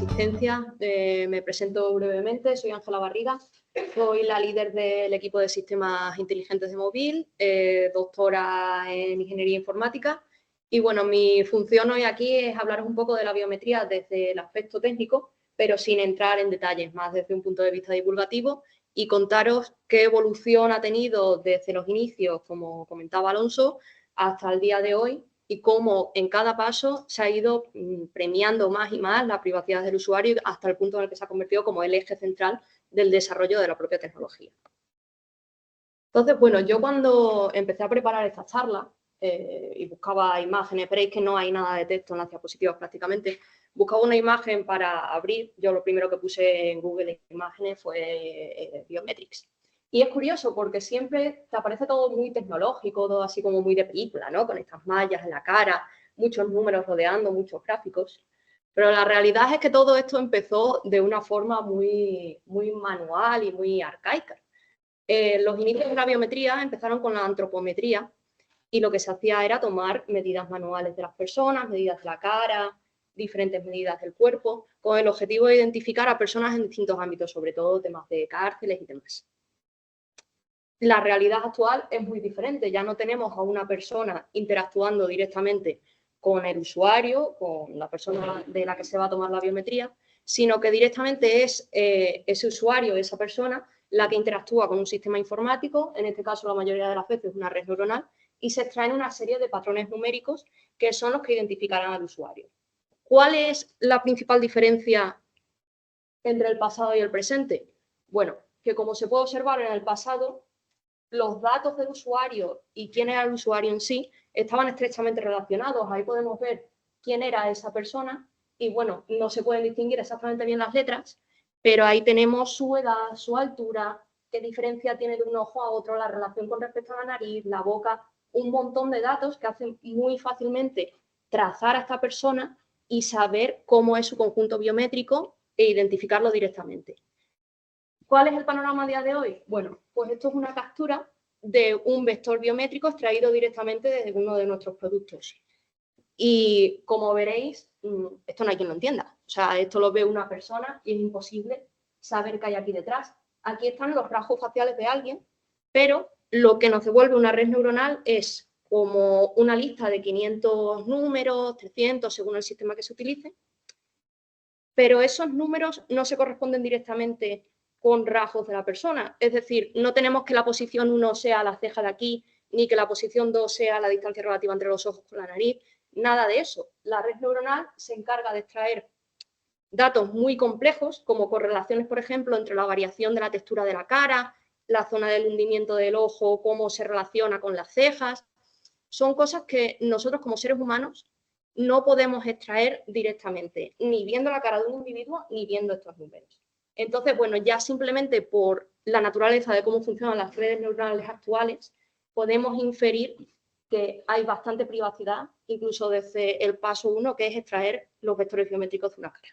asistencia. Me presento brevemente, soy Ángela Barriga, soy la líder del equipo de sistemas inteligentes de móvil, doctora en ingeniería informática. Y bueno, mi función hoy aquí es hablaros un poco de la biometría desde el aspecto técnico, pero sin entrar en detalles, más desde un punto de vista divulgativo, y contaros qué evolución ha tenido desde los inicios, como comentaba Alonso, hasta el día de hoy, y cómo en cada paso se ha ido premiando más y más la privacidad del usuario hasta el punto en el que se ha convertido como el eje central del desarrollo de la propia tecnología. Entonces, bueno, yo cuando empecé a preparar esta charla y buscaba imágenes, veréis que no hay nada de texto en las diapositivas prácticamente, buscaba una imagen para abrir. Yo lo primero que puse en Google Imágenes fue Biometrics. Y es curioso porque siempre te aparece todo muy tecnológico, todo así como muy de película, ¿no? Con estas mallas en la cara, muchos números rodeando, muchos gráficos. Pero la realidad es que todo esto empezó de una forma muy manual y muy arcaica. Los inicios de la biometría empezaron con la antropometría y lo que se hacía era tomar medidas manuales de las personas, medidas de la cara, diferentes medidas del cuerpo, con el objetivo de identificar a personas en distintos ámbitos, sobre todo temas de cárceles y demás. La realidad actual es muy diferente, ya no tenemos a una persona interactuando directamente con el usuario, con la persona de la que se va a tomar la biometría, sino que directamente es ese usuario, esa persona, la que interactúa con un sistema informático, en este caso la mayoría de las veces una red neuronal, y se extraen una serie de patrones numéricos que son los que identificarán al usuario. ¿Cuál es la principal diferencia entre el pasado y el presente? Bueno, que como se puede observar en el pasado, los datos del usuario y quién era el usuario en sí estaban estrechamente relacionados. Ahí podemos ver quién era esa persona y, bueno, no se pueden distinguir exactamente bien las letras, pero ahí tenemos su edad, su altura, qué diferencia tiene de un ojo a otro, la relación con respecto a la nariz, la boca, un montón de datos que hacen muy fácilmente trazar a esta persona y saber cómo es su conjunto biométrico e identificarlo directamente. ¿Cuál es el panorama a día de hoy? Bueno, pues esto es una captura de un vector biométrico extraído directamente desde uno de nuestros productos. Y como veréis, esto no hay quien lo entienda. O sea, esto lo ve una persona y es imposible saber qué hay aquí detrás. Aquí están los rasgos faciales de alguien, pero lo que nos devuelve una red neuronal es como una lista de 500 números, 300, según el sistema que se utilice, pero esos números no se corresponden directamente con rasgos de la persona. Es decir, no tenemos que la posición 1 sea la ceja de aquí, ni que la posición 2 sea la distancia relativa entre los ojos con la nariz, nada de eso. La red neuronal se encarga de extraer datos muy complejos, como correlaciones, por ejemplo, entre la variación de la textura de la cara, la zona del hundimiento del ojo, cómo se relaciona con las cejas. Son cosas que nosotros como seres humanos no podemos extraer directamente, ni viendo la cara de un individuo, ni viendo estos números. Entonces, bueno, ya simplemente por la naturaleza de cómo funcionan las redes neuronales actuales, podemos inferir que hay bastante privacidad, incluso desde el paso 1, que es extraer los vectores biométricos de una cara.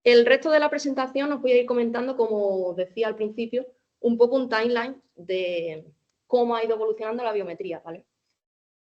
El resto de la presentación os voy a ir comentando, como decía al principio, un poco un timeline de cómo ha ido evolucionando la biometría, ¿vale?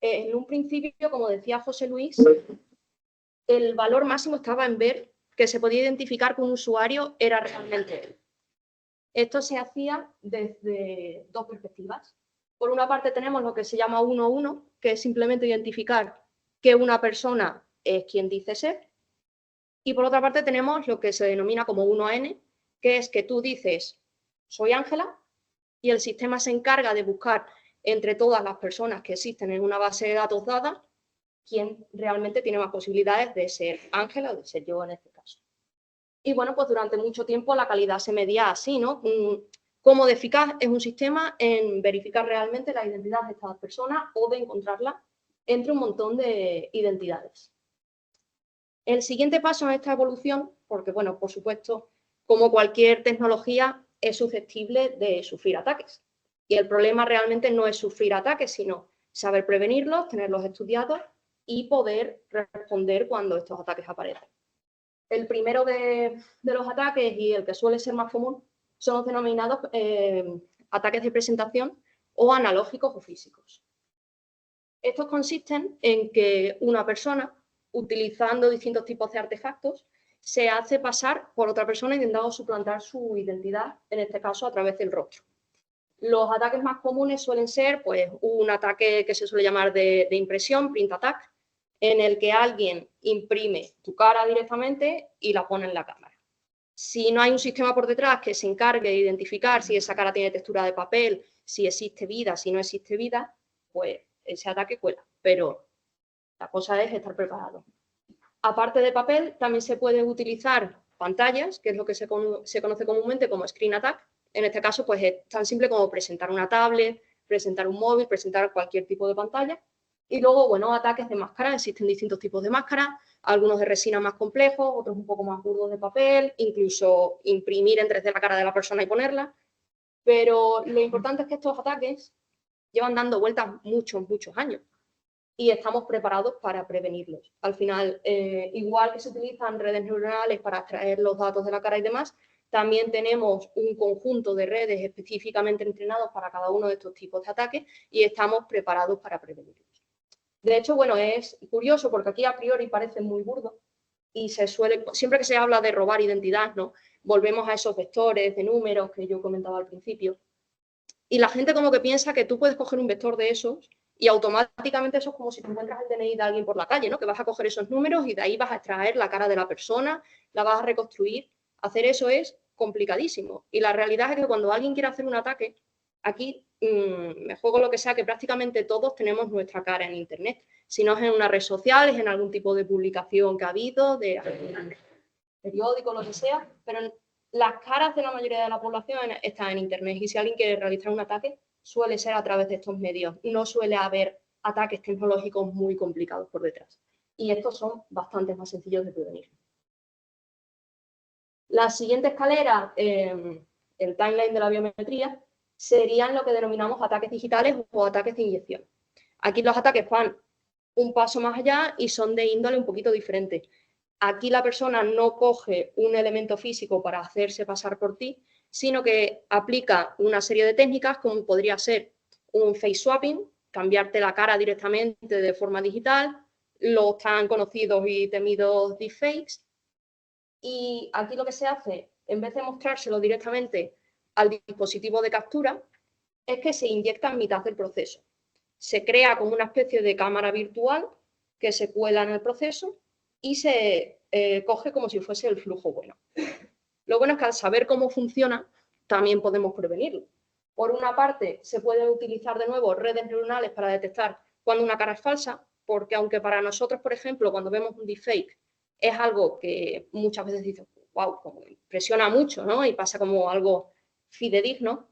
En un principio, como decía José Luis, el valor máximo estaba en ver que se podía identificar que un usuario era realmente él. Esto se hacía desde dos perspectivas. Por una parte tenemos lo que se llama 1-1, que es simplemente identificar que una persona es quien dice ser. Y por otra parte tenemos lo que se denomina como 1N, que es que tú dices, soy Ángela, y el sistema se encarga de buscar entre todas las personas que existen en una base de datos dada, quién realmente tiene más posibilidades de ser Ángela o de ser yo en este caso. Y bueno, pues durante mucho tiempo la calidad se medía así, ¿no? Cómo de eficaz es un sistema en verificar realmente la identidad de esta persona o de encontrarla entre un montón de identidades. El siguiente paso en esta evolución, porque bueno, por supuesto, como cualquier tecnología, es susceptible de sufrir ataques. Y el problema realmente no es sufrir ataques, sino saber prevenirlos, tenerlos estudiados y poder responder cuando estos ataques aparecen. El primero de los ataques y el que suele ser más común son los denominados ataques de presentación o analógicos o físicos. Estos consisten en que una persona utilizando distintos tipos de artefactos, se hace pasar por otra persona intentando suplantar su identidad, en este caso a través del rostro. Los ataques más comunes suelen ser pues, un ataque que se suele llamar de impresión, print attack, en el que alguien imprime tu cara directamente y la pone en la cámara. Si no hay un sistema por detrás que se encargue de identificar si esa cara tiene textura de papel, si existe vida, si no existe vida, pues ese ataque cuela. Pero la cosa es estar preparado. Aparte de papel, también se pueden utilizar pantallas, que es lo que se conoce comúnmente como screen attack. En este caso, pues es tan simple como presentar una tablet, presentar un móvil, presentar cualquier tipo de pantalla. Y luego, bueno, ataques de máscara. Existen distintos tipos de máscaras, algunos de resina más complejos, otros un poco más burdos de papel, incluso imprimir en 3D la cara de la persona y ponerla. Pero lo importante es que estos ataques llevan dando vueltas muchos años y estamos preparados para prevenirlos. Al final, igual que se utilizan redes neuronales para extraer los datos de la cara y demás, también tenemos un conjunto de redes específicamente entrenados para cada uno de estos tipos de ataques y estamos preparados para prevenirlos. De hecho, bueno, es curioso porque aquí a priori parece muy burdo y siempre que se habla de robar identidad, ¿no? Volvemos a esos vectores de números que yo comentaba al principio. Y la gente como que piensa que tú puedes coger un vector de esos y automáticamente eso es como si te encuentras el DNI de alguien por la calle, ¿no? Que vas a coger esos números y de ahí vas a extraer la cara de la persona, la vas a reconstruir. Hacer eso es complicadísimo. Y la realidad es que cuando alguien quiere hacer un ataque, aquí me juego lo que sea, que prácticamente todos tenemos nuestra cara en Internet. Si no es en una red social, es en algún tipo de publicación que ha habido, de periódico, lo que sea, pero las caras de la mayoría de la población están en Internet y si alguien quiere realizar un ataque suele ser a través de estos medios. No suele haber ataques tecnológicos muy complicados por detrás. Y estos son bastante más sencillos de prevenir. La siguiente escalera, el timeline de la biometría, serían lo que denominamos ataques digitales o ataques de inyección. Aquí los ataques van un paso más allá y son de índole un poquito diferente. Aquí la persona no coge un elemento físico para hacerse pasar por ti, sino que aplica una serie de técnicas como podría ser un face swapping, cambiarte la cara directamente de forma digital, los tan conocidos y temidos deepfakes. Y aquí lo que se hace, en vez de mostrárselo directamente al dispositivo de captura, es que se inyecta en mitad del proceso. Se crea como una especie de cámara virtual que se cuela en el proceso y se coge como si fuese el flujo bueno. Lo bueno es que al saber cómo funciona, también podemos prevenirlo. Por una parte, se pueden utilizar de nuevo redes neuronales para detectar cuando una cara es falsa, porque aunque para nosotros, por ejemplo, cuando vemos un deepfake, es algo que muchas veces dices, wow, como impresiona mucho, ¿no? Y pasa como algo fidedigno.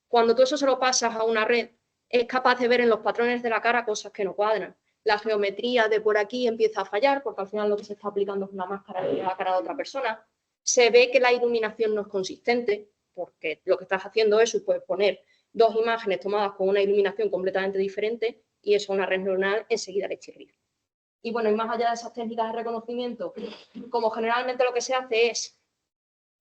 Cuando tú eso se lo pasas a una red, es capaz de ver en los patrones de la cara cosas que no cuadran. La geometría de por aquí empieza a fallar, porque al final lo que se está aplicando es una máscara de la cara de otra persona. Se ve que la iluminación no es consistente, porque lo que estás haciendo es pues, poner dos imágenes tomadas con una iluminación completamente diferente y eso a una red neuronal enseguida le chirría. Y bueno, y más allá de esas técnicas de reconocimiento, como generalmente lo que se hace es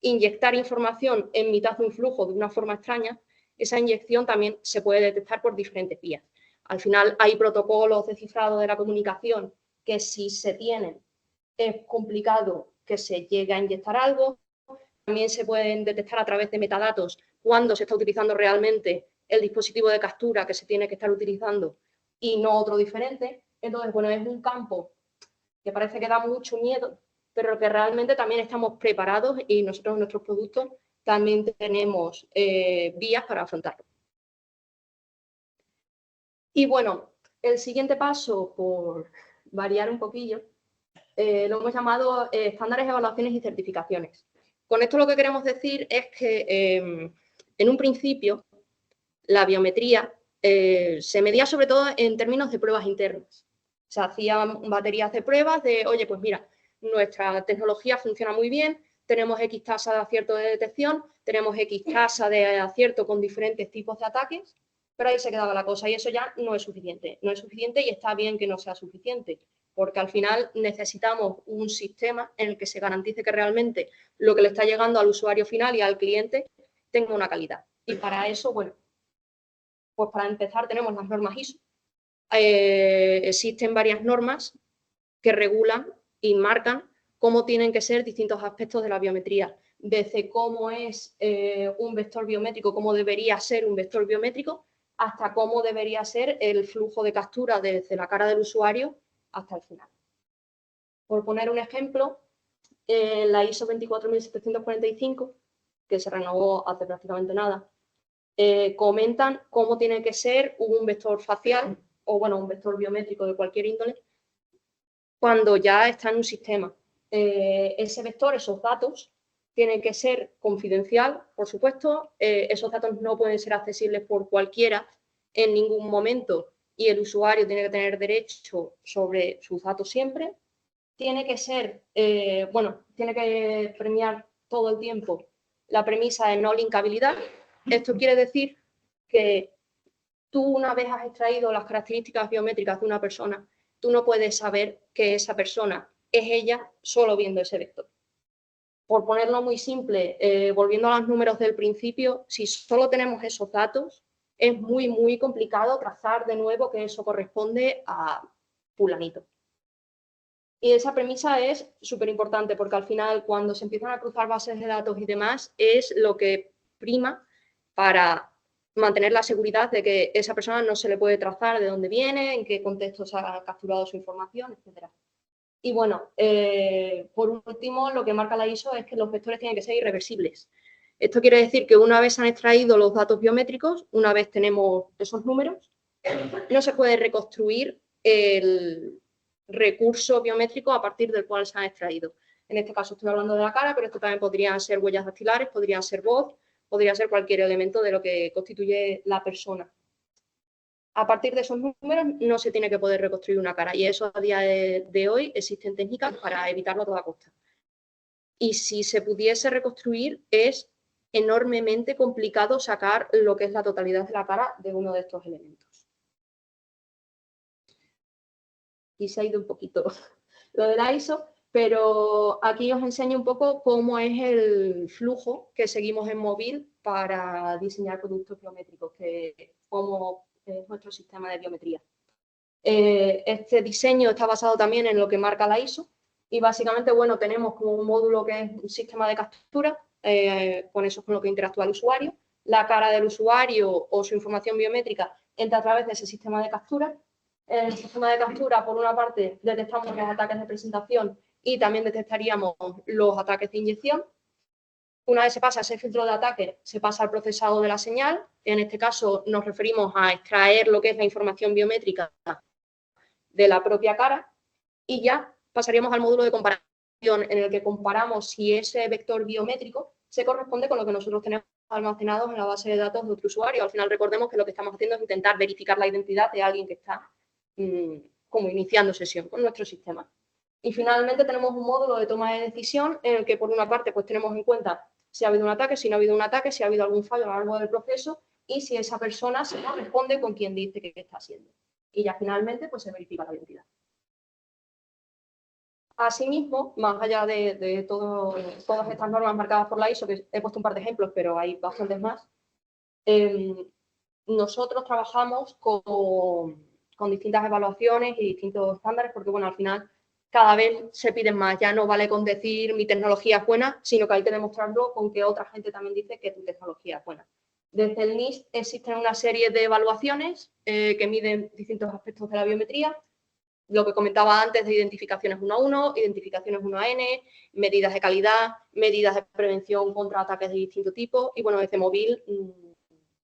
inyectar información en mitad de un flujo de una forma extraña, esa inyección también se puede detectar por diferentes vías. Al final hay protocolos de cifrado de la comunicación que si se tienen es complicado que se llegue a inyectar algo. También se pueden detectar a través de metadatos cuándo se está utilizando realmente el dispositivo de captura que se tiene que estar utilizando y no otro diferente. Entonces, bueno, es un campo que parece que da mucho miedo, pero que realmente también estamos preparados y nosotros en nuestros productos también tenemos vías para afrontarlo. Y bueno, el siguiente paso, por variar un poquillo, lo hemos llamado estándares, evaluaciones y certificaciones. Con esto lo que queremos decir es que en un principio la biometría se medía sobre todo en términos de pruebas internas. Se hacían baterías de pruebas de, oye, pues mira, nuestra tecnología funciona muy bien, tenemos X tasa de acierto de detección, tenemos X tasa de acierto con diferentes tipos de ataques, pero ahí se quedaba la cosa y eso ya no es suficiente. No es suficiente y está bien que no sea suficiente, porque al final necesitamos un sistema en el que se garantice que realmente lo que le está llegando al usuario final y al cliente tenga una calidad. Y para eso, bueno, pues para empezar tenemos las normas ISO. Existen varias normas que regulan y marcan cómo tienen que ser distintos aspectos de la biometría, desde cómo es un vector biométrico, cómo debería ser un vector biométrico, hasta cómo debería ser el flujo de captura desde la cara del usuario hasta el final. Por poner un ejemplo, la ISO 24745, que se renovó hace prácticamente nada, comentan cómo tiene que ser un vector facial o, bueno, un vector biométrico de cualquier índole cuando ya está en un sistema. Ese vector, esos datos, tienen que ser confidencial, por supuesto. Esos datos no pueden ser accesibles por cualquiera en ningún momento y el usuario tiene que tener derecho sobre sus datos siempre. Tiene que ser, tiene que premiar todo el tiempo la premisa de no linkabilidad. Esto quiere decir que tú, una vez has extraído las características biométricas de una persona, tú no puedes saber que esa persona es ella solo viendo ese vector. Por ponerlo muy simple, volviendo a los números del principio, si solo tenemos esos datos, es muy, muy complicado trazar de nuevo que eso corresponde a fulanito. Y esa premisa es súper importante porque al final, cuando se empiezan a cruzar bases de datos y demás, es lo que prima para mantener la seguridad de que esa persona no se le puede trazar de dónde viene, en qué contexto se ha capturado su información, etc. Y bueno, por último, lo que marca la ISO es que los vectores tienen que ser irreversibles. Esto quiere decir que una vez han extraído los datos biométricos, una vez tenemos esos números, no se puede reconstruir el recurso biométrico a partir del cual se han extraído. En este caso estoy hablando de la cara, pero esto también podrían ser huellas dactilares, podría ser voz, podría ser cualquier elemento de lo que constituye la persona. A partir de esos números no se tiene que poder reconstruir una cara y eso a día de hoy existen técnicas para evitarlo a toda costa. Y si se pudiese reconstruir es enormemente complicado sacar lo que es la totalidad de la cara de uno de estos elementos. Y se ha ido un poquito lo de la ISO, pero aquí os enseño un poco cómo es el flujo que seguimos en móvil para diseñar productos biométricos, cómo es nuestro sistema de biometría. Este diseño está basado también en lo que marca la ISO y básicamente, bueno, tenemos como un módulo que es un sistema de captura, con eso es con lo que interactúa el usuario. La cara del usuario o su información biométrica entra a través de ese sistema de captura. En el sistema de captura, por una parte, detectamos los ataques de presentación y también detectaríamos los ataques de inyección. Una vez se pasa ese filtro de ataque, se pasa al procesado de la señal. En este caso nos referimos a extraer lo que es la información biométrica de la propia cara y ya pasaríamos al módulo de comparación en el que comparamos si ese vector biométrico se corresponde con lo que nosotros tenemos almacenados en la base de datos de otro usuario. Al final recordemos que lo que estamos haciendo es intentar verificar la identidad de alguien que está como iniciando sesión con nuestro sistema. Y finalmente tenemos un módulo de toma de decisión en el que por una parte pues tenemos en cuenta si ha habido un ataque, si no ha habido un ataque, si ha habido algún fallo a lo largo del proceso y si esa persona se corresponde con quien dice que está haciendo. Y ya finalmente pues se verifica la identidad. Asimismo, más allá de todas estas normas marcadas por la ISO, que he puesto un par de ejemplos, pero hay bastantes más, nosotros trabajamos con distintas evaluaciones y distintos estándares, porque bueno, al final cada vez se piden más. Ya no vale con decir mi tecnología es buena, sino que hay que demostrarlo con que otra gente también dice que tu tecnología es buena. Desde el NIST existen una serie de evaluaciones que miden distintos aspectos de la biometría. Lo que comentaba antes de identificaciones 1 a 1, identificaciones 1 a N, medidas de calidad, medidas de prevención contra ataques de distinto tipo. Y bueno, desde móvil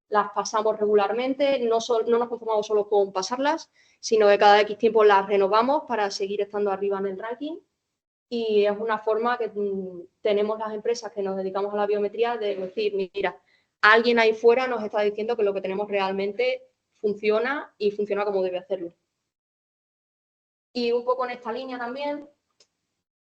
las pasamos regularmente, no nos conformamos solo con pasarlas, sino que cada X tiempo las renovamos para seguir estando arriba en el ranking. Y es una forma que tenemos las empresas que nos dedicamos a la biometría de decir, mira, alguien ahí fuera nos está diciendo que lo que tenemos realmente funciona y funciona como debe hacerlo. Y un poco en esta línea también,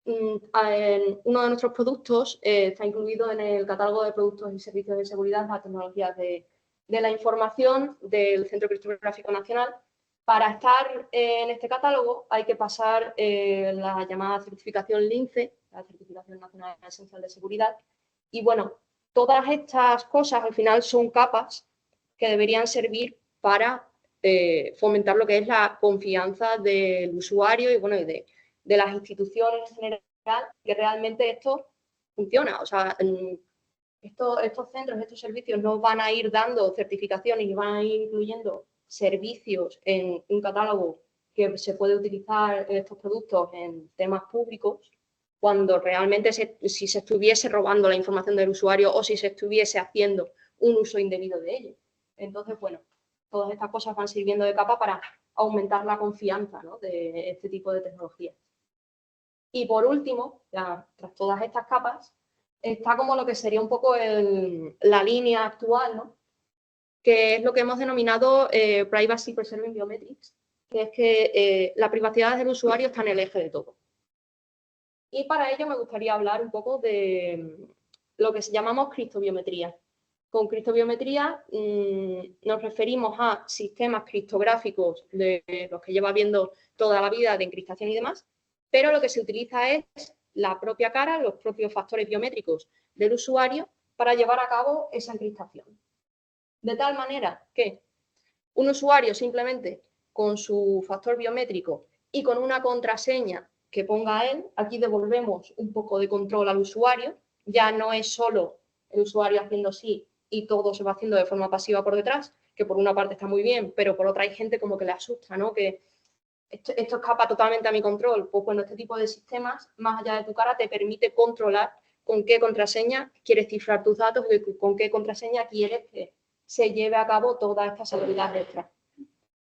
uno de nuestros productos está incluido en el catálogo de productos y servicios de seguridad, las tecnologías de la información del Centro Criptográfico Nacional. Para estar en este catálogo hay que pasar la llamada certificación LINCE, la Certificación Nacional Esencial de Seguridad. Y bueno, todas estas cosas al final son capas que deberían servir para fomentar lo que es la confianza del usuario y bueno, de de las instituciones en general, que realmente esto funciona. O sea, estos centros, estos servicios no van a ir dando certificaciones y van a ir incluyendo servicios en un catálogo que se puede utilizar estos productos en temas públicos, cuando realmente si se estuviese robando la información del usuario o si se estuviese haciendo un uso indebido de ello. Entonces, bueno, todas estas cosas van sirviendo de capa para aumentar la confianza, ¿no?, de este tipo de tecnologías. Y por último, tras todas estas capas, está como lo que sería un poco la línea actual, ¿no?, que es lo que hemos denominado Privacy Preserving Biometrics, que es que la privacidad del usuario está en el eje de todo. Y para ello me gustaría hablar un poco de lo que llamamos criptobiometría. Con criptobiometría nos referimos a sistemas criptográficos de los que lleva viendo toda la vida de encriptación y demás, pero lo que se utiliza es la propia cara, los propios factores biométricos del usuario para llevar a cabo esa encriptación. De tal manera que un usuario simplemente con su factor biométrico y con una contraseña que ponga él, aquí devolvemos un poco de control al usuario, ya no es solo el usuario haciendo sí y todo se va haciendo de forma pasiva por detrás, que por una parte está muy bien, pero por otra hay gente como que le asusta, ¿no?, que esto escapa totalmente a mi control. Pues bueno, este tipo de sistemas, más allá de tu cara, te permite controlar con qué contraseña quieres cifrar tus datos y con qué contraseña quieres que se lleve a cabo toda esta seguridad extra.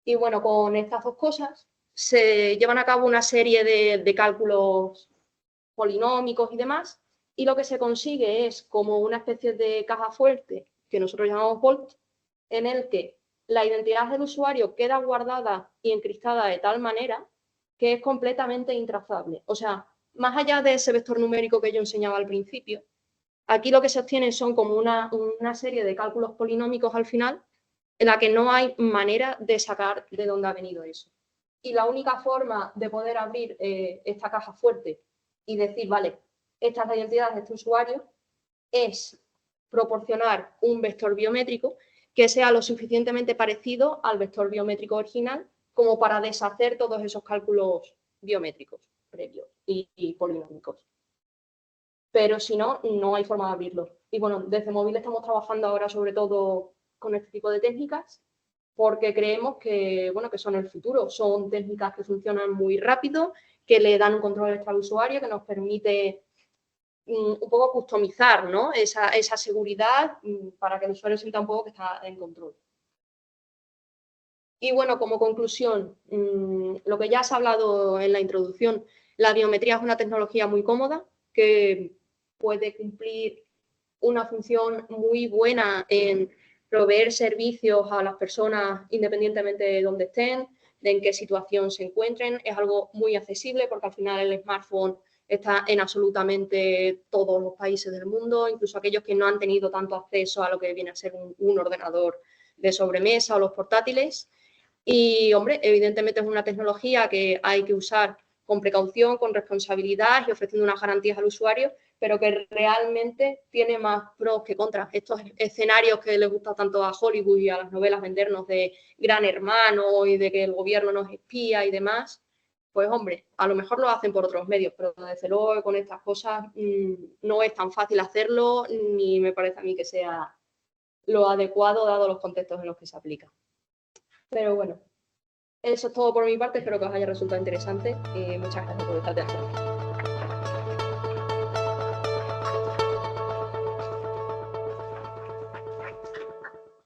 Y bueno, con estas dos cosas se llevan a cabo una serie de cálculos polinómicos y demás, y lo que se consigue es como una especie de caja fuerte, que nosotros llamamos Vault, en el que la identidad del usuario queda guardada y encriptada de tal manera que es completamente intrazable. O sea, más allá de ese vector numérico que yo enseñaba al principio, aquí lo que se obtiene son como una serie de cálculos polinómicos al final, en la que no hay manera de sacar de dónde ha venido eso. Y la única forma de poder abrir esta caja fuerte y decir, vale, esta es la identidad de este usuario, es proporcionar un vector biométrico que sea lo suficientemente parecido al vector biométrico original como para deshacer todos esos cálculos biométricos previos y polinómicos. Pero si no, no hay forma de abrirlo. Y bueno, desde Móvil estamos trabajando ahora sobre todo con este tipo de técnicas porque creemos que, bueno, que son el futuro. Son técnicas que funcionan muy rápido, que le dan un control extra al usuario, que nos permite un poco customizar, ¿no?, esa seguridad para que el usuario sienta un poco que está en control. Y bueno, como conclusión, lo que ya has hablado en la introducción, la biometría es una tecnología muy cómoda que puede cumplir una función muy buena en proveer servicios a las personas independientemente de dónde estén, de en qué situación se encuentren. Es algo muy accesible porque al final el smartphone está en absolutamente todos los países del mundo, incluso aquellos que no han tenido tanto acceso a lo que viene a ser un ordenador de sobremesa o los portátiles. Y, hombre, evidentemente es una tecnología que hay que usar con precaución, con responsabilidad y ofreciendo unas garantías al usuario, pero que realmente tiene más pros que contras. Estos escenarios que les gusta tanto a Hollywood y a las novelas vendernos de Gran Hermano y de que el gobierno nos espía y demás, pues, hombre, a lo mejor lo hacen por otros medios, pero desde luego con estas cosas no es tan fácil hacerlo, ni me parece a mí que sea lo adecuado dado los contextos en los que se aplica. Pero bueno, eso es todo por mi parte, espero que os haya resultado interesante y muchas gracias por estar atentos.